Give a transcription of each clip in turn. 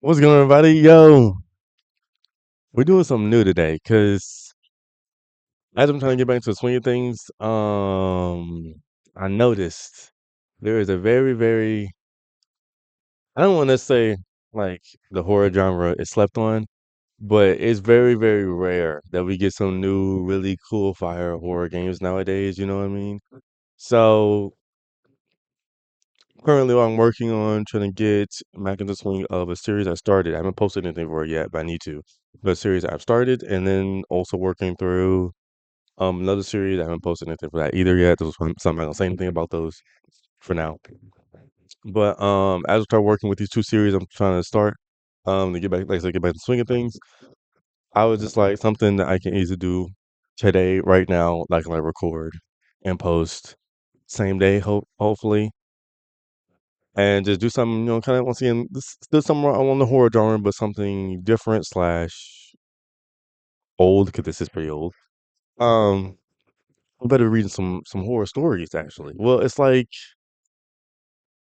What's going on, everybody? Yo, we're doing something new today because as I'm trying to get back into the swing of things, I noticed there is a very, I don't want to say like the horror genre is slept on, but it's very rare that we get some new, really cool fire horror games nowadays. You know what I mean? So currently, what I'm working on trying to get back into the swing of a series I started. I haven't posted anything for it yet, but I need to. But a series I've started, and then also working through another series. I haven't posted anything for that either yet. So I'm not gonna say anything about those for now. But as I start working with these two series, I'm trying to start to get back, like I said, get back to the swing of things. I was just like something that I can easily do today, right now, like record and post same day, hopefully, and just do something, kind of once again, this still somewhere along the horror genre, but something different slash old because this is pretty old. Um, I'm better reading some horror stories actually. Well, it's like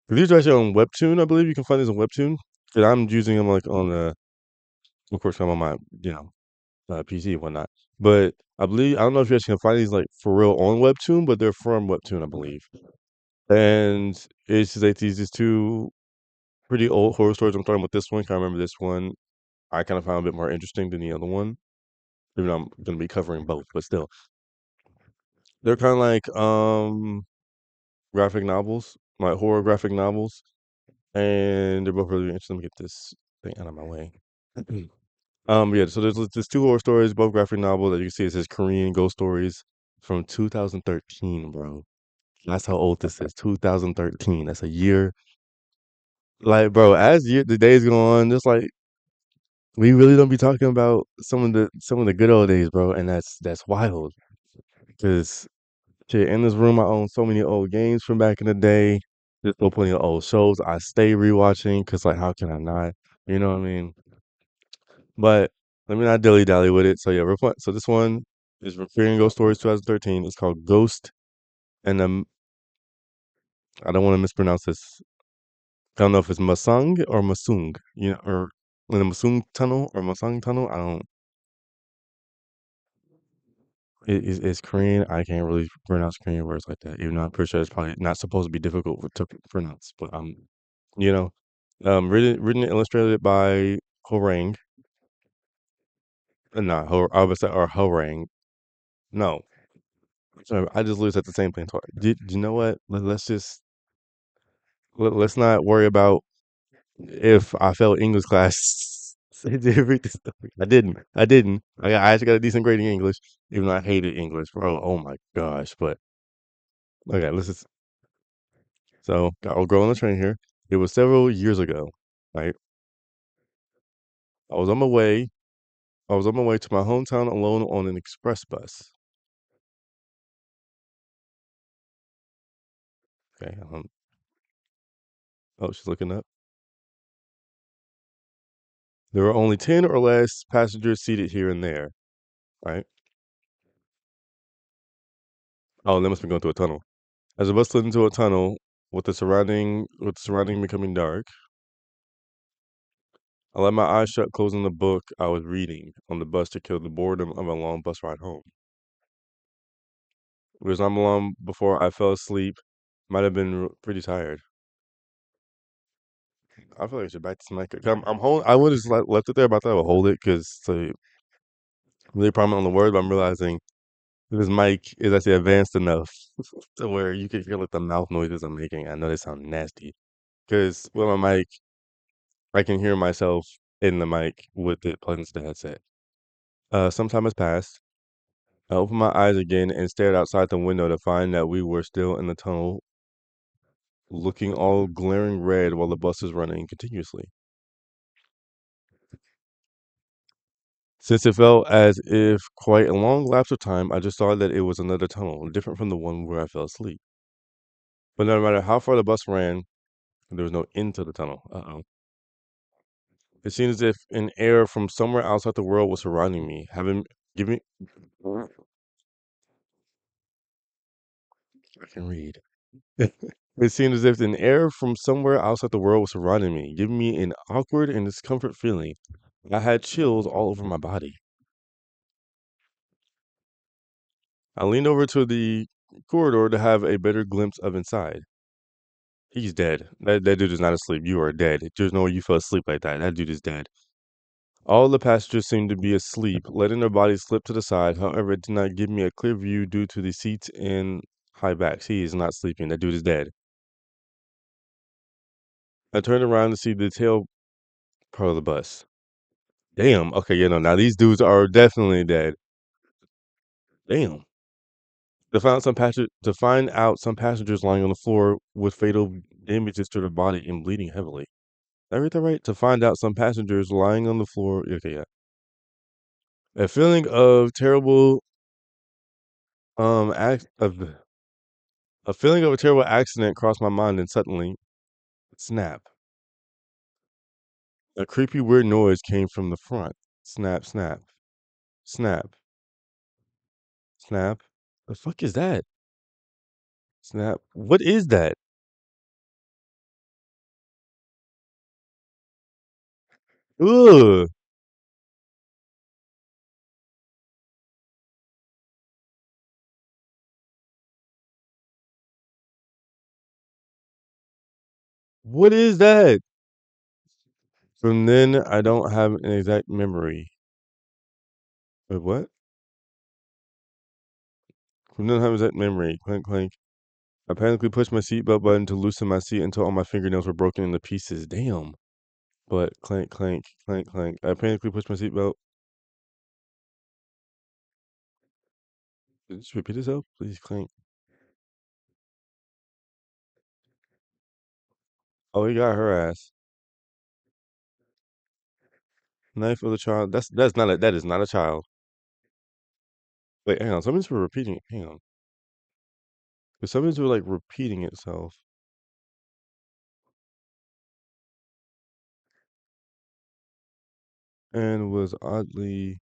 these are actually on Webtoon, I believe you can find these on Webtoon. Cause I'm using them like on the, of course, I'm on my, PC and whatnot. But I believe I don't know if you actually can find these like for real on Webtoon, but they're from Webtoon, I believe. And it's just like these just two pretty old horror stories. I'm starting with this one. 'Cause I remember this one. I kind of found a bit more interesting than the other one. Even though I'm going to be covering both, but still, they're kind of like graphic novels, like horror graphic novels, and they're both really interesting. Let me get this thing out of my way. Yeah. So there's two horror stories, both graphic novels that you can see. It says Korean ghost stories from 2013, bro. That's how old this is. 2013. That's a year. Like, bro, as the days go on, just like we really don't be talking about some of the good old days, bro, and that's wild. Cause shit, in this room, I own so many old games from back in the day. There's still plenty of old shows I stay rewatching. Cause like, how can I not? You know what I mean? But let me not dilly dally with it. So yeah, so this one is Recurring Ghost Stories 2013. It's called Ghost, and I don't want to mispronounce this. I don't know if it's Masung or Masung. Or in the Masung Tunnel or Masung Tunnel. I don't. It's Korean. I can't really pronounce Korean words like that. Even though I'm pretty sure it's probably not supposed to be difficult to pronounce. But you know, written and illustrated by Horang. Not I would say or Horang. No, sorry, I just lose at the same thing twice. You know what? Let's just let's not worry about if I failed English class. I didn't. I actually got a decent grade in English, even though I hated English, bro. Oh my gosh! But okay, let's just so I'll go on the train here. It was several years ago, right? I was on my way. I was on my way to my hometown alone on an express bus. Okay. Oh, she's looking up. There were only 10 or less passengers seated here and there, right? Oh, they must be going through a tunnel. As the bus slid into a tunnel, with the surrounding becoming dark, I let my eyes shut, closing the book I was reading on the bus to kill the boredom of a long bus ride home. It was not long before I fell asleep. Might have been pretty tired. I feel like I should back this mic. I'm holding. I would have just left it there, but I thought I would hold it because so really prominent on the word. But I'm realizing this mic is actually advanced enough to where you can hear like the mouth noises I'm making. I know they sound nasty because with my mic, I can hear myself in the mic with it plugged into the headset. Some time has passed. I opened my eyes again and stared outside the window to find that we were still in the tunnel, looking all glaring red while the bus is running continuously. Since it felt as if quite a long lapse of time, I just saw that it was another tunnel, different from the one where I fell asleep. But no matter how far the bus ran, there was no end to the tunnel. Uh-oh. It seemed as if an air from somewhere outside the world was surrounding me, having given I can read. It seemed as if an air from somewhere outside the world was surrounding me, giving me an awkward and discomfort feeling. I had chills all over my body. I leaned over to the corridor to have a better glimpse of inside. He's dead. That dude is not asleep. You are dead. There's no way you fell asleep like that. That dude is dead. All the passengers seemed to be asleep, letting their bodies slip to the side. However, it did not give me a clear view due to the seats and high backs. He is not sleeping. That dude is dead. I turned around to see the tail part of the bus. Damn. Okay, yeah, no. Now these dudes are definitely dead. Damn. To find out some passengers lying on the floor with fatal damages to their body and bleeding heavily. Did I read that right? To find out some passengers lying on the floor. Okay, yeah. A feeling of terrible act of a feeling of a terrible accident crossed my mind and suddenly snap. A creepy weird noise came from the front. Snap, snap, snap, snap. The fuck is that? Snap. What is that? Ugh. What is that? From then I don't have an exact memory. Wait, what? From then I have an exact memory. Clank clank. I panically pushed my seatbelt button to loosen my seat until all my fingernails were broken into pieces. Damn. But clank, clank, clank, clank. I panically pushed my seatbelt. Just repeat itself, please. Clank. Oh, he got her ass. Knife of the child. That's not a that is not a child. Wait, hang on. Something's for repeating. Hang on. Because something's for like repeating itself and was oddly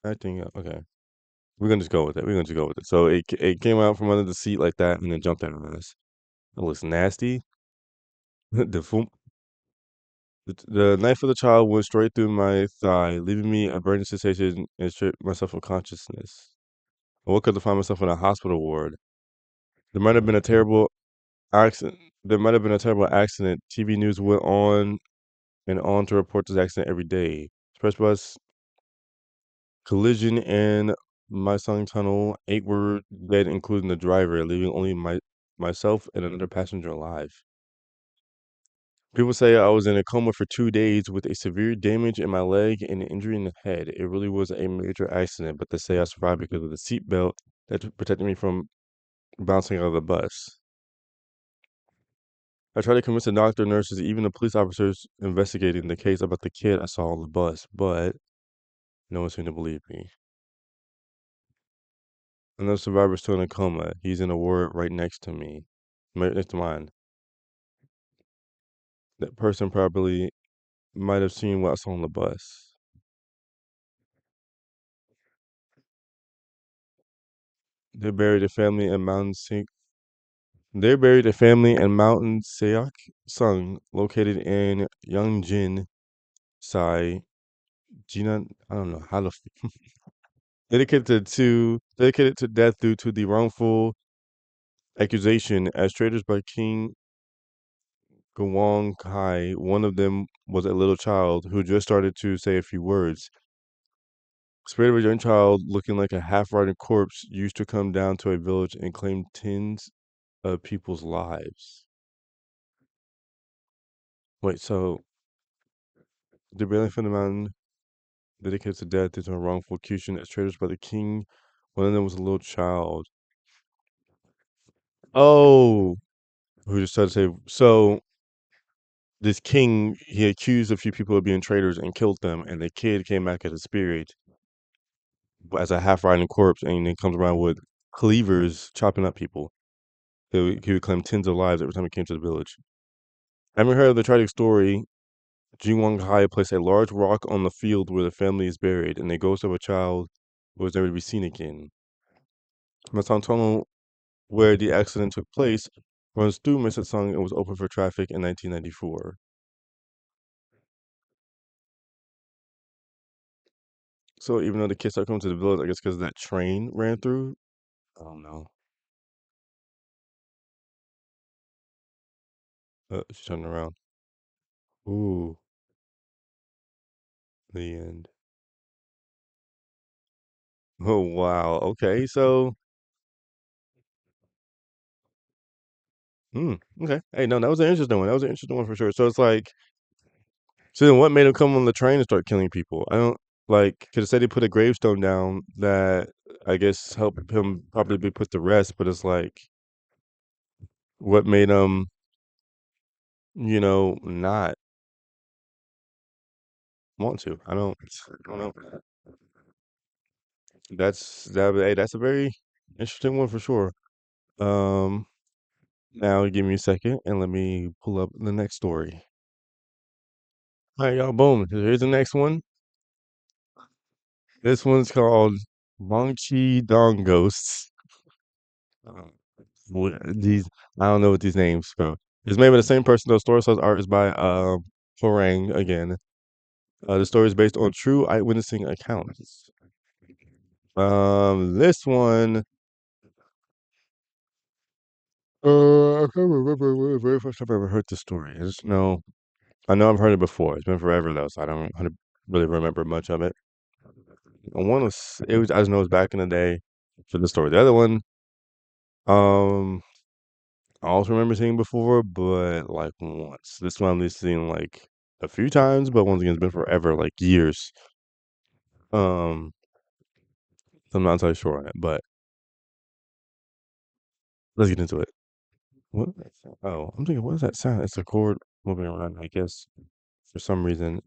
acting up. Okay, we're gonna just go with it. We're gonna just go with it. So it came out from under the seat like that and then jumped out of us. It looks nasty. the foom the knife of the child went straight through my thigh, leaving me a burning sensation and stripped myself of consciousness. I woke up to find myself in a hospital ward. There might have been a terrible accident. There might have been a terrible accident. TV news went on and on to report this accident every day. Express bus collision in my song tunnel. 8 were dead, including the driver, leaving only myself and another passenger alive. People say I was in a coma for 2 days with a severe damage in my leg and an injury in the head. It really was a major accident, but they say I survived because of the seatbelt that protected me from bouncing out of the bus. I tried to convince the doctor, nurses, even the police officers investigating the case about the kid I saw on the bus, but no one seemed to believe me. Another survivor's still in a coma. He's in a ward right next to me, right next to mine. That person probably might have seen what I saw on the bus. They buried a family in Mountain Sink. They buried a family in Mountain Seok Sung, located in Yongjin, Sai, Jinan. I don't know how to. Dedicated to death due to the wrongful accusation as traitors by King Gawang Kai. One of them was a little child who just started to say a few words. Spirit of a young child looking like a half-rotted corpse used to come down to a village and claim tens of people's lives. Wait, so the bailing from the mountain dedicated to death due to a wrongful accusation as traitors by the king. One of them was a little child. Oh, who just tried to say so. This king, he accused a few people of being traitors and killed them, and the kid came back as a spirit, as a half-rotting corpse, and then comes around with cleavers chopping up people. He would claim tens of lives every time he came to the village. Having heard of the tragic story, Jinwang Hai placed a large rock on the field where the family is buried, and the ghost of a child was never to be seen again. where the accident took place, runs through Mississauga and was open for traffic in 1994. So even though the kids started coming to the village, I guess because that train ran through. I don't know. She turned around. Ooh, the end. Oh wow. Okay, so okay. Hey, no, that was an interesting one. That was an interesting one for sure. So it's like, so then what made him come on the train and start killing people? I don't like could have said he put a gravestone down that I guess helped him probably be put to rest, but it's like what made him, not want to. I don't know. Hey, that's a very interesting one for sure. Um Now give me a second and let me pull up the next story. All right, y'all, boom. Here's the next one. This one's called Monkey Dong Ghosts. Um, these I don't know what these names spell. It's made by the same person though. Story says art is by Horang again. The story is based on true eyewitnessing accounts. This one, I can't remember when the very first time I ever heard the story. I know I've heard it before. It's been forever though, so I don't really remember much of it. One was it was I just know it was back in the day for the story. The other one, um, I also remember seeing before, but like once. This one I've only seen like a few times, but once again, it's been forever, like years. Um, so I'm not entirely sure on it, but let's get into it. What? Oh, I'm thinking, what is that sound? It's a cord moving around. I guess for some reason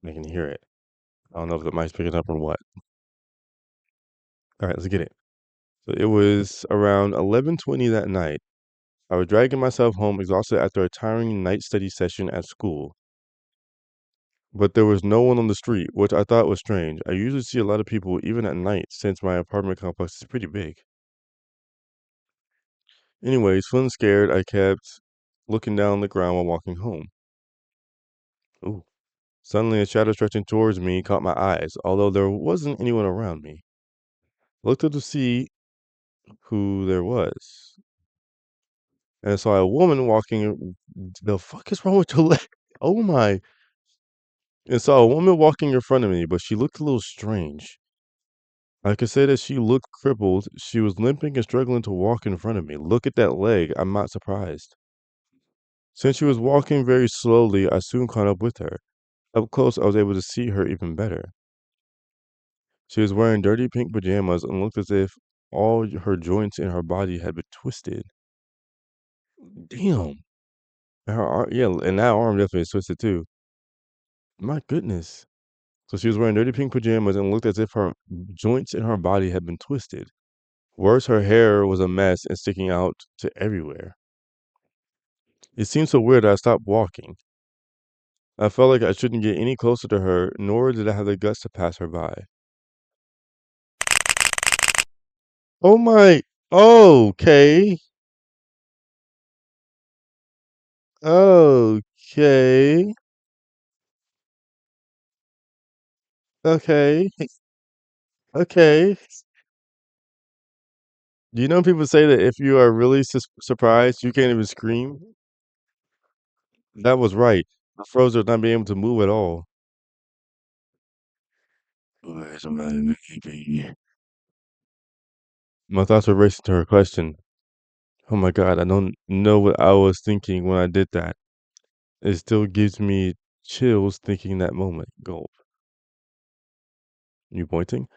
I can hear it. I don't know if the mic's picking up or what. All right, let's get it. So it was around 11:20 that night. I was dragging myself home exhausted after a tiring night study session at school. But there was no one on the street, which I thought was strange. I usually see a lot of people even at night since my apartment complex is pretty big. Anyways, feeling scared, I kept looking down the ground while walking home. Ooh. Suddenly, a shadow stretching towards me caught my eyes, although there wasn't anyone around me. Looked up to see who there was, and I saw a woman walking. The fuck is wrong with your leg? Oh my. And saw a woman walking in front of me, but she looked a little strange. I could say that she looked crippled. She was limping and struggling to walk in front of me. Look at that leg. I'm not surprised. Since she was walking very slowly, I soon caught up with her. Up close, I was able to see her even better. She was wearing dirty pink pajamas and looked as if all her joints in her body had been twisted. Damn. And her arm, yeah, and that arm definitely is twisted too. My goodness. So she was wearing dirty pink pajamas and looked as if her joints in her body had been twisted. Worse, her hair was a mess and sticking out to everywhere. It seemed so weird that I stopped walking. I felt like I shouldn't get any closer to her, nor did I have the guts to pass her by. Oh my. Okay. Okay. Okay. Okay. Do you know people say that if you are really surprised, you can't even scream? That was right. I froze her not being able to move at all. Where's my baby? My thoughts were racing to her question. Oh my God, I don't know what I was thinking when I did that. It still gives me chills thinking that moment. Gulp. You pointing?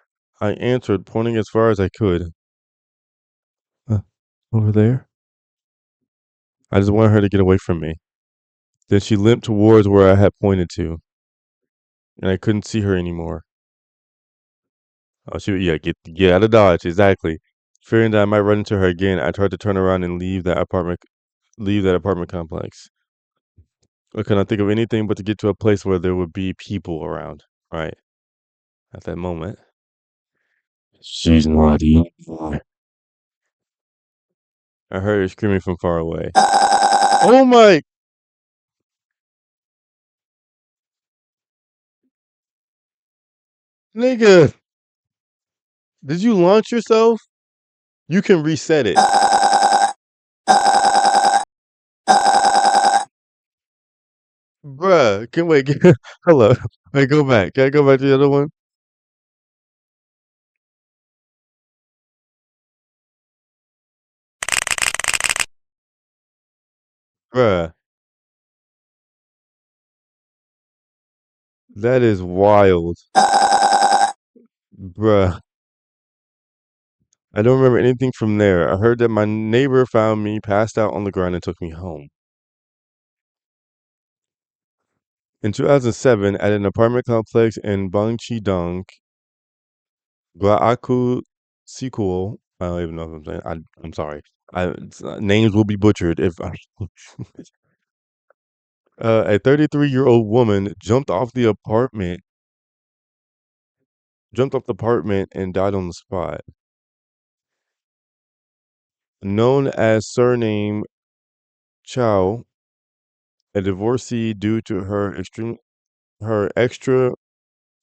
I answered, pointing as far as I could. "Uh, over there?" I just wanted her to get away from me. Then she limped towards where I had pointed to, and I couldn't see her anymore. Oh, yeah, get out of Dodge, exactly. Fearing that I might run into her again, I tried to turn around and leave that apartment complex. I couldn't think of anything but to get to a place where there would be people around, right? At that moment. She's not here. I heard her screaming from far away. Oh my nigga! Did you launch yourself? You can reset it. Bruh, can wait, hello. Wait, go back. Can I go back to the other one? Bruh, that is wild. Bruh, I don't remember anything from there. I heard that my neighbor found me passed out on the ground and took me home. In 2007, at an apartment complex in Bong Gwaaku Sequel. I don't even know what I'm saying. I'm sorry. Names will be butchered if I. A 33-year-old woman jumped off the apartment and died on the spot. Known as surname Chow, a divorcee due to her extra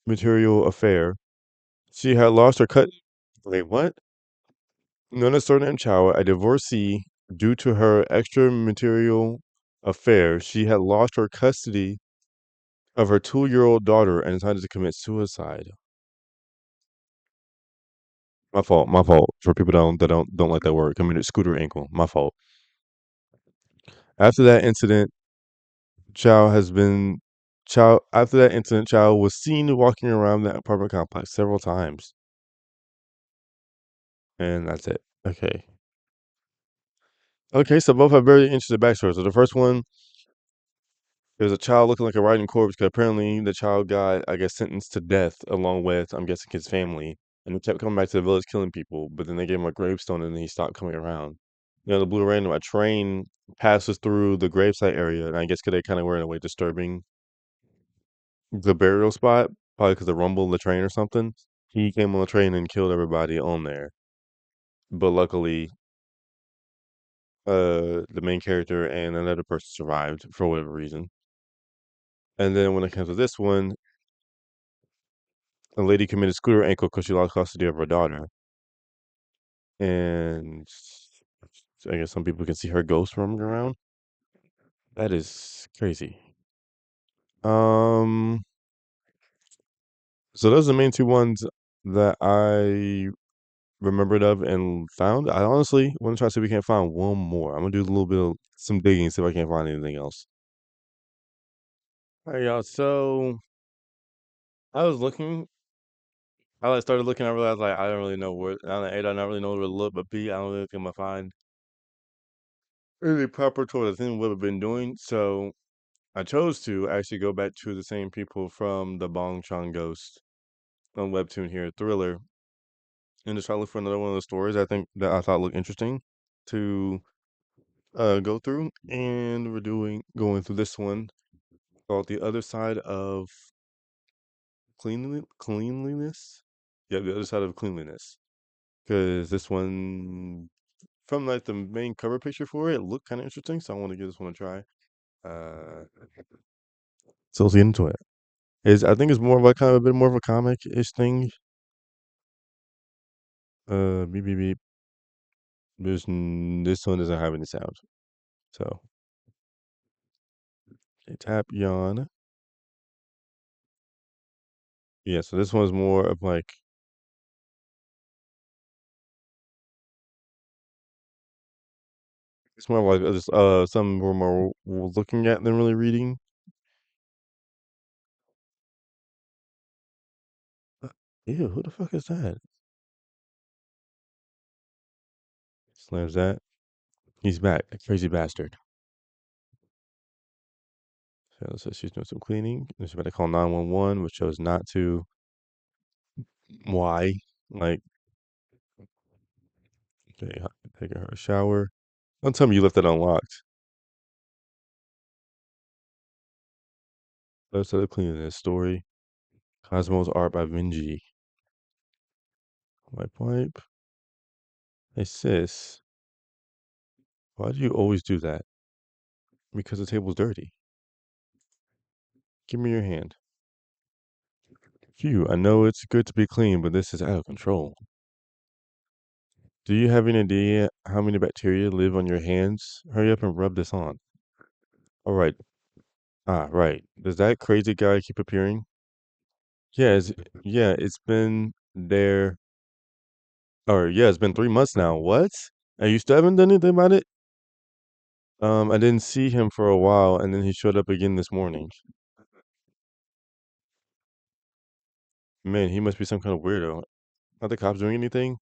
material affair. She had lost her cut. Wait, what? Known as surname Chow, a divorcee due to her extramaterial affair, she had lost her custody of her 2-year-old daughter and decided to commit suicide. My fault. My fault. For people that don't like that word, committed scooter ankle. My fault. After that incident, Chow has been Chow. After that incident, Chow was seen walking around that apartment complex several times, and that's it. Okay. Okay. So both have very interesting backstories. So the first one, there's a child looking like a rotting corpse because apparently the child got, I guess, sentenced to death along with, I'm guessing, his family. And he kept coming back to the village killing people, but then they gave him a gravestone and then he stopped coming around. The blue random, a train passes through the gravesite area, and I guess because they kind of were in a way disturbing the burial spot, probably because the rumble of the train or something. He came on the train and killed everybody on there. But luckily, the main character and another person survived for whatever reason. And then when it comes to this one, a lady committed scooter ankle because she lost custody of her daughter, and I guess some people can see her ghost roaming around. That is crazy. Um, so those are the main two ones that I remembered of and found. I honestly want to try to see if we can find one more. I'm gonna do a little bit of some digging, see if I can't find anything else. All right, y'all. So I was looking. I like started looking. I realized like I don't really know where. I don't, A, I don't really know where to look, but B, I don't really think I'm gonna find really proper to what I think what I've been doing. So I chose to actually go back to the same people from the Bong Chong Ghost on Webtoon here, Thriller, and just try to look for another one of the stories I think that I thought looked interesting to go through. And we're going through this one called The Other Side of Cleanliness. Yeah, The Other Side of Cleanliness. Because this one, from like the main cover picture for it, looked kind of interesting, so I want to give this one a try. Uh, so let's get into it. Is I think it's more of like kind of a bit more of a comic-ish thing. Beep beep beep. This one doesn't have any sound. So okay, tap yawn. Yeah, so this one's more of like it's more of like just something we're more looking at than really reading. Uh, Ew, who the fuck is that? Slams that. He's back, that crazy bastard. So she's doing some cleaning. And she's about to call 911, which chose not to. Why? Like, okay, taking her a shower. Don't tell me you left it unlocked. Let's start cleaning this story. Cosmo's art by Vinci. Wipe, wipe. Hey, sis. Why do you always do that? Because the table's dirty. Give me your hand. Phew, I know it's good to be clean, but this is out of control. Do you have any idea how many bacteria live on your hands? Hurry up and rub this on. All right. Ah, right. Does that crazy guy keep appearing? Yeah, it's been there. Or yeah, it's been 3 months now. What? And you still haven't done anything about it? I didn't see him for a while, and then he showed up again this morning. Man, he must be some kind of weirdo. Are the cops doing anything?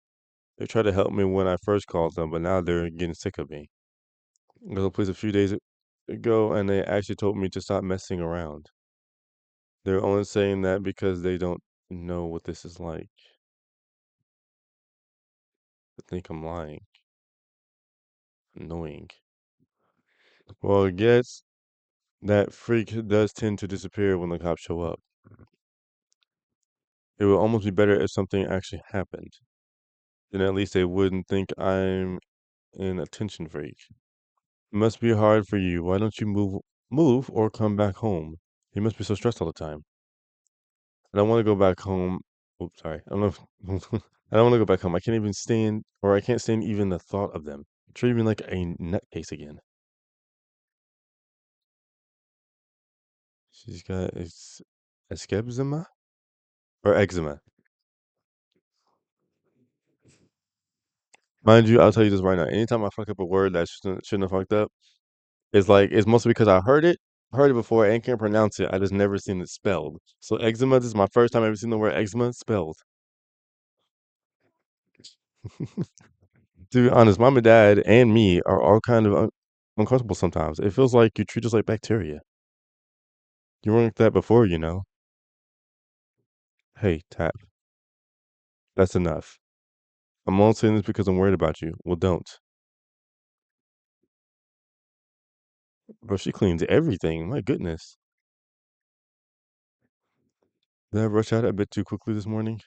They tried to help me when I first called them, but now they're getting sick of me. I go to the police a few days ago, and they actually told me to stop messing around. They're only saying that because they don't know what this is like. They think I'm lying. Annoying. Well, I guess that freak does tend to disappear when the cops show up. It would almost be better if something actually happened. Then at least they wouldn't think I'm an attention freak. It must be hard for you. Why don't you move or come back home? You must be so stressed all the time. I don't want to go back home. Oops, sorry. I don't know. I don't want to go back home. I can't even stand, or I can't stand even the thought of them. Treat me like a nutcase again. She's got eczema or eczema. Mind you, I'll tell you this right now. Anytime I fuck up a word that shouldn't have fucked up, it's mostly because I heard it before and can't pronounce it. I just never seen it spelled. So eczema, this is my first time ever seen the word eczema spelled. To be honest, mom and dad and me are all kind of uncomfortable sometimes. It feels like you treat us like bacteria. You weren't like that before, you know. Hey, Tap, that's enough. I'm only saying this because I'm worried about you. Well, don't. Bro, she cleans everything. My goodness. Did I rush out a bit too quickly this morning?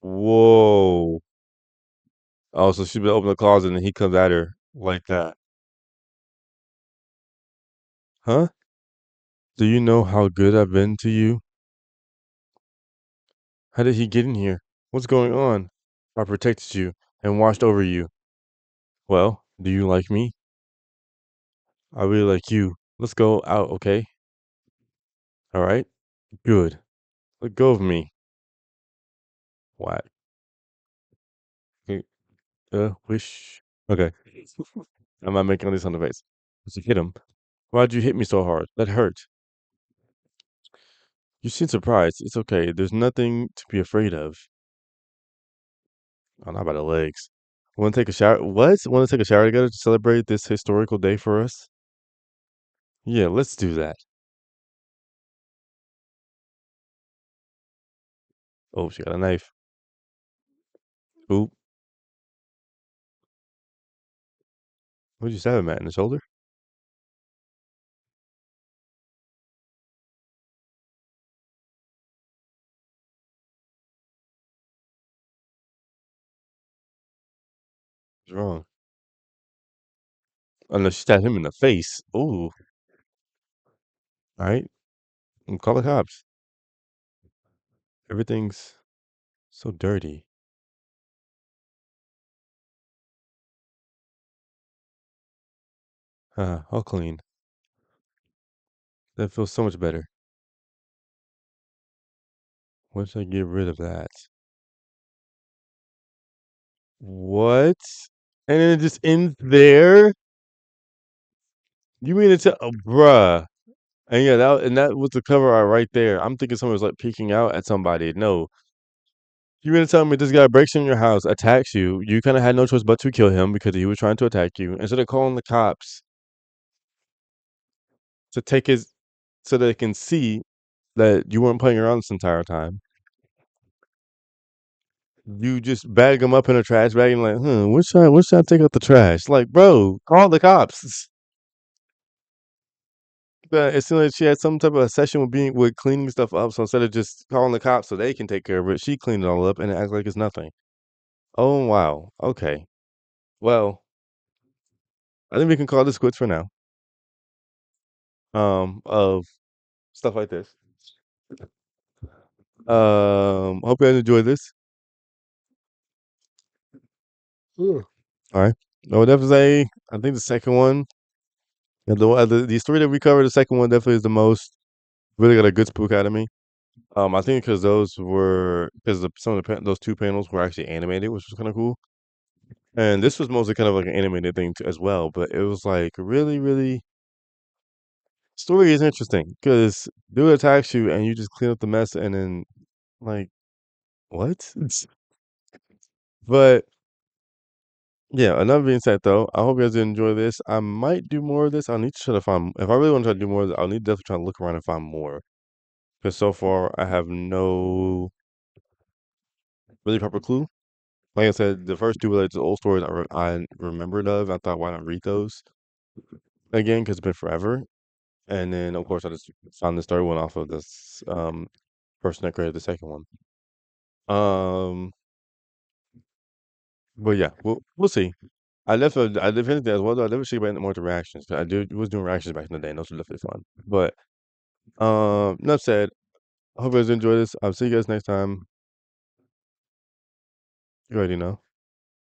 Whoa. Oh, so she's been opening the closet and he comes at her like that. Huh? Do you know how good I've been to you? How did he get in here? What's going on? I protected you and watched over you. Well, do you like me? I really like you. Let's go out, okay? All right? Good. Let go of me. Whack. Okay, wish. Okay. I'm not making any sound effects. Just hit him. Why'd you hit me so hard? That hurt. You seem surprised. It's okay. There's nothing to be afraid of. Oh, not by the legs. Want to take a shower? What? Want to take a shower together to celebrate this historical day for us? Yeah, let's do that. Oh, she got a knife. Oop. What'd you stab him at? In the shoulder? What's wrong? Oh, no, she stabbed him in the face. Ooh. All right. Call the cops. Everything's so dirty. All clean. That feels so much better. Once I get rid of that. What? And then it just ends there? You mean to tell, oh, bruh. And yeah, that was the cover art right there. I'm thinking someone was like peeking out at somebody. No, you mean to tell me this guy breaks in your house, attacks you? You kind of had no choice but to kill him because he was trying to attack you. Instead of calling the cops to take his, so they can see that you weren't playing around this entire time. You just bag him up in a trash bag and like, which should I take out the trash? Like, bro, call the cops. it seemed like she had some type of a session with being with cleaning stuff up. So instead of just calling the cops so they can take care of it, she cleaned it all up and it acts like it's nothing. Oh wow. Okay. Well, I think we can call this quits for now. Of stuff like this. Hope you guys enjoy this. Yeah. All right. I would definitely say I think the second one, these three that we covered, the second one definitely is the most really got a good spook out of me. I think because some of those two panels were actually animated, which was kind of cool. And this was mostly kind of like an animated thing too, as well, but it was like really, really story is interesting because dude attacks you and you just clean up the mess and then like what? But yeah, another being said though, I hope you guys enjoy this. I might do more of this. I need to try to find if I really want to try to do more of this, I'll need to definitely try to look around and find more. Because so far I have no really proper clue. Like I said, the first two were like the old stories I remembered of. I thought, why not read those again? Because it's been forever. And then, of course, I just found this third one off of this person that created the second one. Um, but yeah, we'll see. I definitely as well. Though, I never see about more reactions. 'Cause was doing reactions back in the day, and those were definitely fun. But enough said. I hope you guys enjoy this. I'll see you guys next time. You already know.